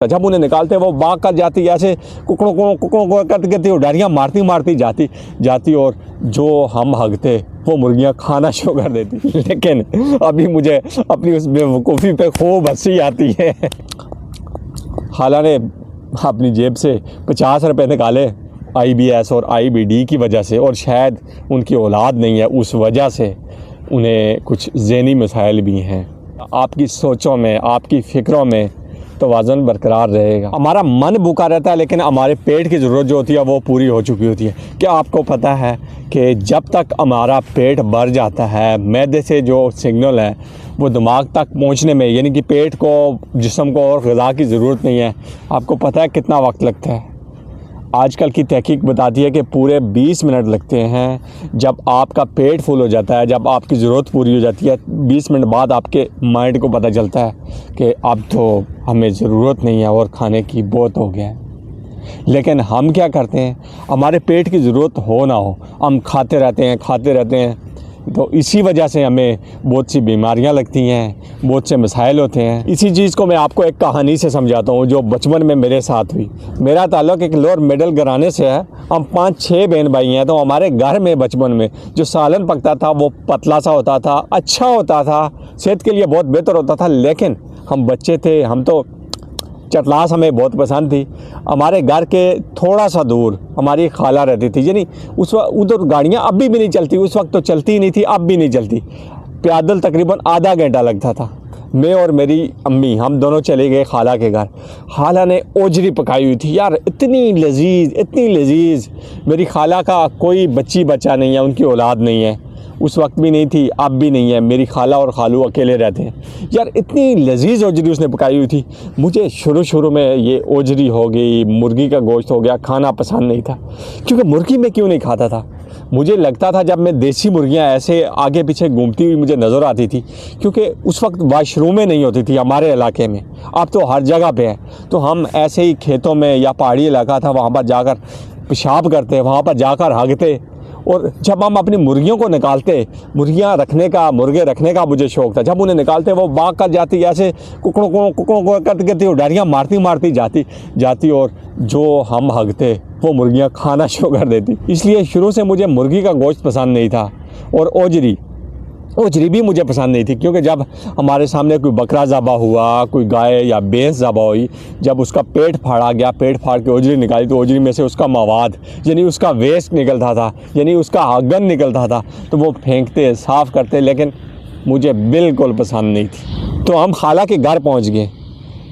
जब उन्हें निकालते वो भाग कर जाती, ऐसे कुकड़ों को करते करते उडारियाँ मारती मारती जाती और जो हम हगते वो मुर्गियाँ खाना शुरू कर देती। लेकिन अभी मुझे अपनी उस बेवकूफ़ी पे खूब हंसी आती है। खाला ने अपनी जेब से 50 रुपये निकाले IBS और IBD की वजह से, और शायद उनकी औलाद नहीं है उस वजह से उन्हें कुछ ज़हनी मसाइल भी हैं। आपकी सोचों में, आपकी फ़िक्रों में तवाज़ुन बरकरार रहेगा। हमारा मन भूखा रहता है लेकिन हमारे पेट की ज़रूरत जो होती है वो पूरी हो चुकी होती है। क्या आपको पता है कि जब तक हमारा पेट भर जाता है, मैदे से जो सिग्नल है वो दिमाग तक पहुंचने में, यानी कि पेट को, जिस्म को और ग़िज़ा की ज़रूरत नहीं है, आपको पता है कितना वक्त लगता है? आजकल की तहकीक बताती है कि पूरे 20 मिनट लगते हैं। जब आपका पेट फुल हो जाता है, जब आपकी ज़रूरत पूरी हो जाती है, 20 मिनट बाद आपके माइंड को पता चलता है कि अब तो हमें ज़रूरत नहीं है और खाने की बहुत हो गया है। लेकिन हम क्या करते हैं, हमारे पेट की ज़रूरत हो ना हो हम खाते रहते हैं। तो इसी वजह से हमें बहुत सी बीमारियां लगती हैं, बहुत से मसाइल होते हैं। इसी चीज़ को मैं आपको एक कहानी से समझाता हूँ जो बचपन में मेरे साथ हुई। मेरा ताल्लुक़ एक लोअर मिडिल घराने से है। हम 5-6 बहन भाई हैं। तो हमारे घर में बचपन में जो सालन पकता था वो पतला सा होता था, अच्छा होता था, सेहत के लिए बहुत बेहतर होता था। लेकिन हम बच्चे थे, हम तो चटलास हमें बहुत पसंद थी। हमारे घर के थोड़ा सा दूर हमारी खाला रहती थी, यानी उस वक्त उधर गाड़ियाँ अब भी नहीं चलती, उस वक्त तो चलती ही नहीं थी, अब भी नहीं चलती। पैदल तकरीबन आधा घंटा लगता था। मैं और मेरी अम्मी हम दोनों चले गए खाला के घर। खाला ने ओजरी पकाई हुई थी यार, इतनी लजीज। मेरी खाला का कोई बच्चा नहीं है, उनकी औलाद नहीं है, उस वक्त भी नहीं थी, अब भी नहीं है। मेरी खाला और खालू अकेले रहते हैं यार। इतनी लजीज ओजरी उसने पकाई हुई थी। मुझे शुरू में ये ओजरी हो गई, मुर्गी का गोश्त हो गया, खाना पसंद नहीं था। क्योंकि मुर्गी में क्यों नहीं खाता था, मुझे लगता था जब मैं देसी मुर्गियां ऐसे आगे पीछे घूमती हुई मुझे नज़र आती थी, क्योंकि उस वक्त वाशरूमें नहीं होती थी हमारे इलाके में। अब तो हर जगह पे है। तो हम ऐसे ही खेतों में या पहाड़ी इलाका था, वहाँ पर जाकर पेशाब करते, वहाँ पर जाकर हगते। और जब हम अपनी मुर्गियों को निकालते, मुर्गे रखने का मुझे शौक़ था। जब उन्हें निकालते वो भाग कर जाती, ऐसे कुकड़ों को करते करते उडारियाँ मारती मारती जाती और जो हम हगते वो मुर्गियाँ खाना शुरू कर देती। इसलिए शुरू से मुझे मुर्गी का गोश्त पसंद नहीं था। और ओजरी भी मुझे पसंद नहीं थी, क्योंकि जब हमारे सामने कोई बकरा ज़बा हुआ, कोई गाय या भैंस ज़बा हुई, जब उसका पेट फाड़ा गया, पेट फाड़ के ओजरी निकाली, तो ओजरी में से उसका मवाद, यानी उसका वेस्ट निकलता था, यानी उसका आगन निकलता था, तो वो फेंकते, साफ़ करते। लेकिन मुझे बिल्कुल पसंद नहीं थी। तो हम खाला के घर पहुँच गए,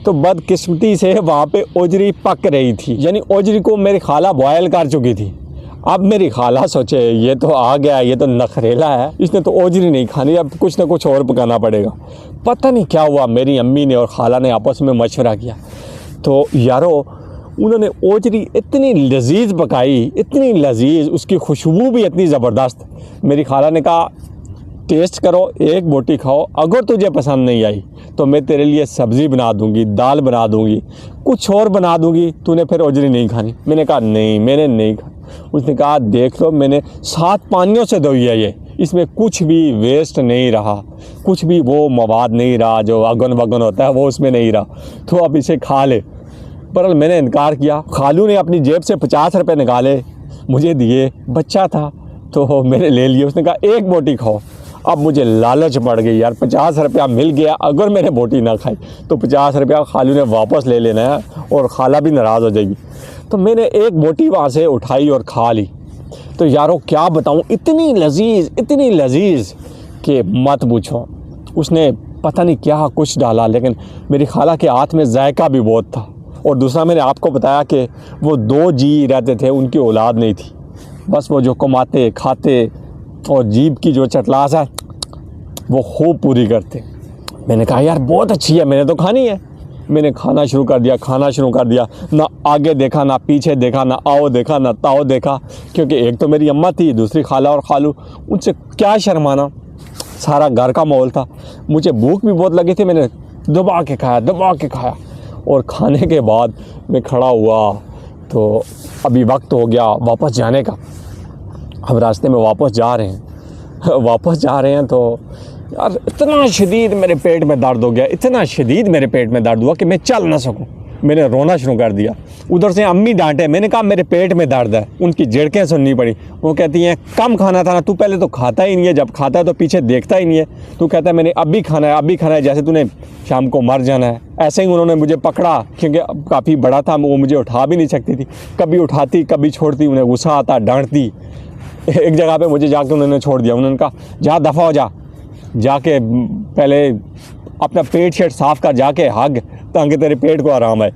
तो बदकिस्मती से वहाँ पे ओजरी पक रही थी, यानी ओजरी को मेरी खाला बॉयल कर चुकी थी। अब मेरी खाला सोचे ये तो आ गया, ये तो नखरेला है, इसने तो ओजरी नहीं खानी, अब कुछ ना कुछ और पकाना पड़ेगा। पता नहीं क्या हुआ, मेरी अम्मी ने और खाला ने आपस में मशवरा किया। तो यारो उन्होंने ओजरी इतनी लजीज पकाई, इतनी लजीज, उसकी खुशबू भी इतनी ज़बरदस्त। मेरी खाला ने कहा टेस्ट करो, एक बोटी खाओ, अगर तुझे पसंद नहीं आई तो मैं तेरे लिए सब्ज़ी बना दूंगी, दाल बना दूंगी, कुछ और बना दूंगी, तूने फिर ओजरी नहीं खानी। मैंने कहा नहीं, मैंने नहीं खानी। उसने कहा देख लो, मैंने 7 पानियों से धोई है ये, इसमें कुछ भी वेस्ट नहीं रहा, कुछ भी वो मवाद नहीं रहा, जो अगन वगन होता है वो उसमें नहीं रहा, तो अब इसे खा ले। पर मैंने इनकार किया। खालू ने अपनी जेब से 50 रुपये निकाले, मुझे दिए, बच्चा था तो मैंने ले लिए। उसने कहा एक बोटी खाओ। अब मुझे लालच पड़ गई यार, 50 रुपया मिल गया, अगर मैंने बोटी ना खाई तो 50 रुपया खालू ने वापस ले लेना है और खाला भी नाराज़ हो जाएगी। तो मैंने एक बोटी वहाँ से उठाई और खा ली। तो यारों क्या बताऊँ, इतनी लजीज कि मत पूछो। उसने पता नहीं क्या कुछ डाला, लेकिन मेरी खाला के हाथ में जायका भी बहुत था। और दूसरा मैंने आपको बताया कि वो 2 जी रहते थे, उनकी औलाद नहीं थी। बस वो जो कमाते, खाते और जीभ की जो चटलास है वो खूब पूरी करते। मैंने कहा यार बहुत अच्छी है, मैंने तो खानी है। मैंने खाना शुरू कर दिया, ना आगे देखा, ना पीछे देखा, ना आओ देखा, ना ताओ देखा, क्योंकि एक तो मेरी अम्मा थी, दूसरी खाला और खालू, उनसे क्या शर्माना। सारा घर का माहौल था। मुझे भूख भी बहुत लगी थी, मैंने दबा के खाया। और खाने के बाद मैं खड़ा हुआ तो अभी वक्त हो गया वापस जाने का। हम रास्ते में वापस जा रहे हैं तो यार इतना शदीद मेरे पेट में दर्द हो गया, इतना शदीद मेरे पेट में दर्द हुआ कि मैं चल ना सकूं। मैंने रोना शुरू कर दिया। उधर से अम्मी डांटे, मैंने कहा मेरे पेट में दर्द है, उनकी झिड़कें सुननी पड़ी। वो कहती हैं कम खाना था ना, तू पहले तो खाता ही नहीं है, जब खाता है तो पीछे देखता ही नहीं है, तू कहता है मैंने अभी खाना है, अभी खाना है, जैसे तूने शाम को मर जाना है। ऐसे ही उन्होंने मुझे पकड़ा, क्योंकि काफ़ी बड़ा था, वो मुझे उठा भी नहीं सकती थी, कभी उठाती कभी छोड़ती, उन्हें गुस्सा आता, डांटती। एक जगह पे मुझे जाके उन्होंने छोड़ दिया, उन्होंने कहा जा दफ़ा हो जा, जाके पहले अपना पेट शेट साफ़ कर, जाके हग, ताकि तेरे पेट को आराम है।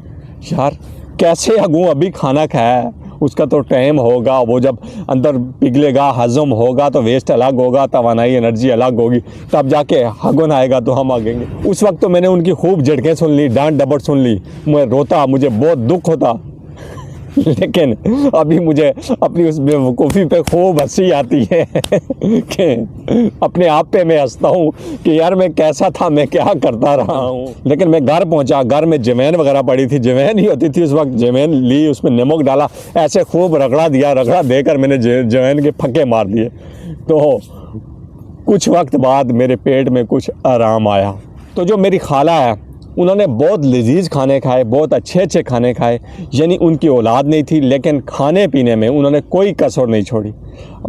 यार कैसे हगूँ, अभी खाना खाया है, उसका तो टाइम होगा, वो जब अंदर पिघलेगा, हजम होगा तो वेस्ट अलग होगा, तवानाई एनर्जी अलग होगी, तब जाके हगन आएगा तो हम आगेंगे। उस वक्त तो मैंने उनकी खूब झटकें सुन ली, डांट डपट सुन ली, मैं रोता, मुझे बहुत दुख होता। लेकिन अभी मुझे अपनी उस बेवकूफ़ी पे खूब हंसी आती है कि अपने आप पे मैं हंसता हूँ कि यार मैं कैसा था, मैं क्या करता रहा हूँ। लेकिन मैं घर पहुँचा, घर में जमैन वगैरह पड़ी थी, जमैन ही होती थी उस वक्त, जमैन ली, उसमें नमक डाला, ऐसे खूब रगड़ा दिया, रगड़ा देकर मैंने जमैन के फक्के मार दिए। तो कुछ वक्त बाद मेरे पेट में कुछ आराम आया। तो जो मेरी खाला है, उन्होंने बहुत लजीज खाने खाए, बहुत अच्छे अच्छे खाने खाए, यानी उनकी औलाद नहीं थी, लेकिन खाने पीने में उन्होंने कोई कसर नहीं छोड़ी।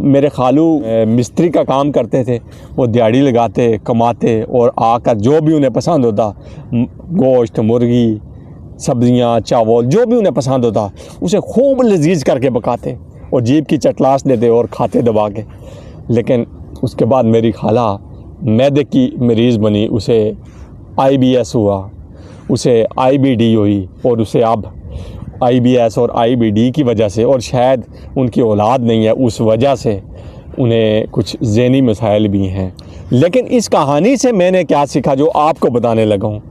मेरे खालू मिस्त्री का काम करते थे, वो दिहाड़ी लगाते, कमाते, और आकर जो भी उन्हें पसंद होता, गोश्त, मुर्गी, सब्जियां, चावल, जो भी उन्हें पसंद होता, उसे खूब लजीज करके पकाते और जीभ की चटलाश देते और खाते दबा के। लेकिन उसके बाद मेरी खाला मैदे की मरीज़ बनी, उसे IBS हुआ, उसे IBD हुई, और उसे अब IBS और IBD की वजह से, और शायद उनकी औलाद नहीं है उस वजह से, उन्हें कुछ ज़हनी मसाइल भी हैं। लेकिन इस कहानी से मैंने क्या सीखा जो आपको बताने लगा हूँ।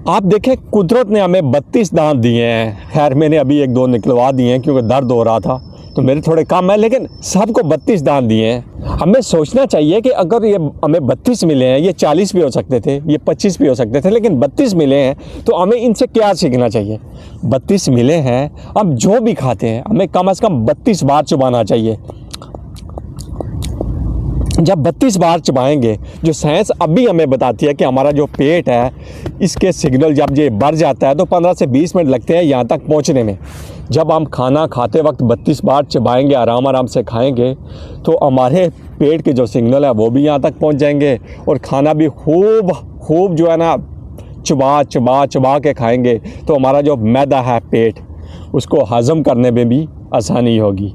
आप देखें, कुदरत ने हमें 32 दांत दिए हैं। खैर मैंने अभी 1-2 निकलवा दिए हैं क्योंकि दर्द हो रहा था, तो मेरे थोड़े कम है, लेकिन सबको 32 दांत दिए हैं। हमें सोचना चाहिए कि अगर ये हमें 32 मिले हैं, ये 40 भी हो सकते थे, ये 25 भी हो सकते थे, लेकिन 32 मिले हैं तो हमें इनसे क्या सीखना चाहिए। 32 मिले हैं, हम जो भी खाते हैं हमें कम से कम 32 बार चबाना चाहिए। जब 32 बार चबाएंगे, जो साइंस अभी हमें बताती है कि हमारा जो पेट है, इसके सिग्नल जब ये बढ़ जाता है तो 15 से 20 मिनट लगते हैं यहाँ तक पहुँचने में। जब हम खाना खाते वक्त 32 बार चबाएंगे, आराम आराम से खाएंगे, तो हमारे पेट के जो सिग्नल है वो भी यहाँ तक पहुँच जाएंगे, और खाना भी खूब जो है ना चबा के खाएंगे, तो हमारा जो मैदा है पेट, उसको हज़म करने में भी आसानी होगी।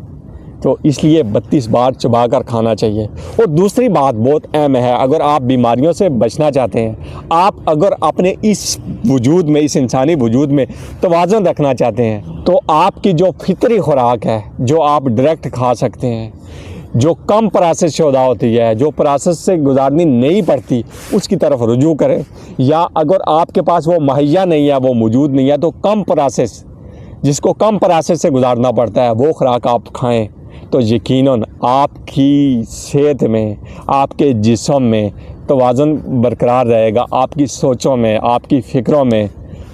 तो इसलिए 32 बार चबा कर खाना चाहिए। और दूसरी बात बहुत अहम है, अगर आप बीमारियों से बचना चाहते हैं, आप अगर अपने इस वजूद में, इस इंसानी वजूद में तवाज़ुन रखना चाहते हैं, तो आपकी जो फितरी खुराक है, जो आप डायरेक्ट खा सकते हैं, जो कम प्रोसेस शुदा होती है, जो प्रोसेस से गुजारनी नहीं पड़ती, उसकी तरफ रुजू करें। या अगर आपके पास वो मुहैया नहीं है, वो मौजूद नहीं है, तो कम प्रोसेस, जिसको कम प्रोसेस से गुजारना पड़ता है, वो खुराक आप खाएँ, तो यकीनन आपकी सेहत में, आपके जिस्म में तवाज़ुन बरकरार रहेगा, आपकी सोचों में, आपकी फ़िक्रों में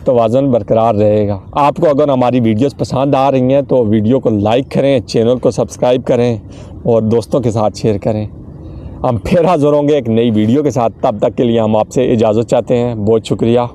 तवाज़ुन बरकरार रहेगा। आपको अगर हमारी वीडियोस पसंद आ रही हैं तो वीडियो को लाइक करें, चैनल को सब्सक्राइब करें और दोस्तों के साथ शेयर करें। हम फिर हाज़िर होंगे एक नई वीडियो के साथ, तब तक के लिए हम आपसे इजाज़त चाहते हैं। बहुत शुक्रिया।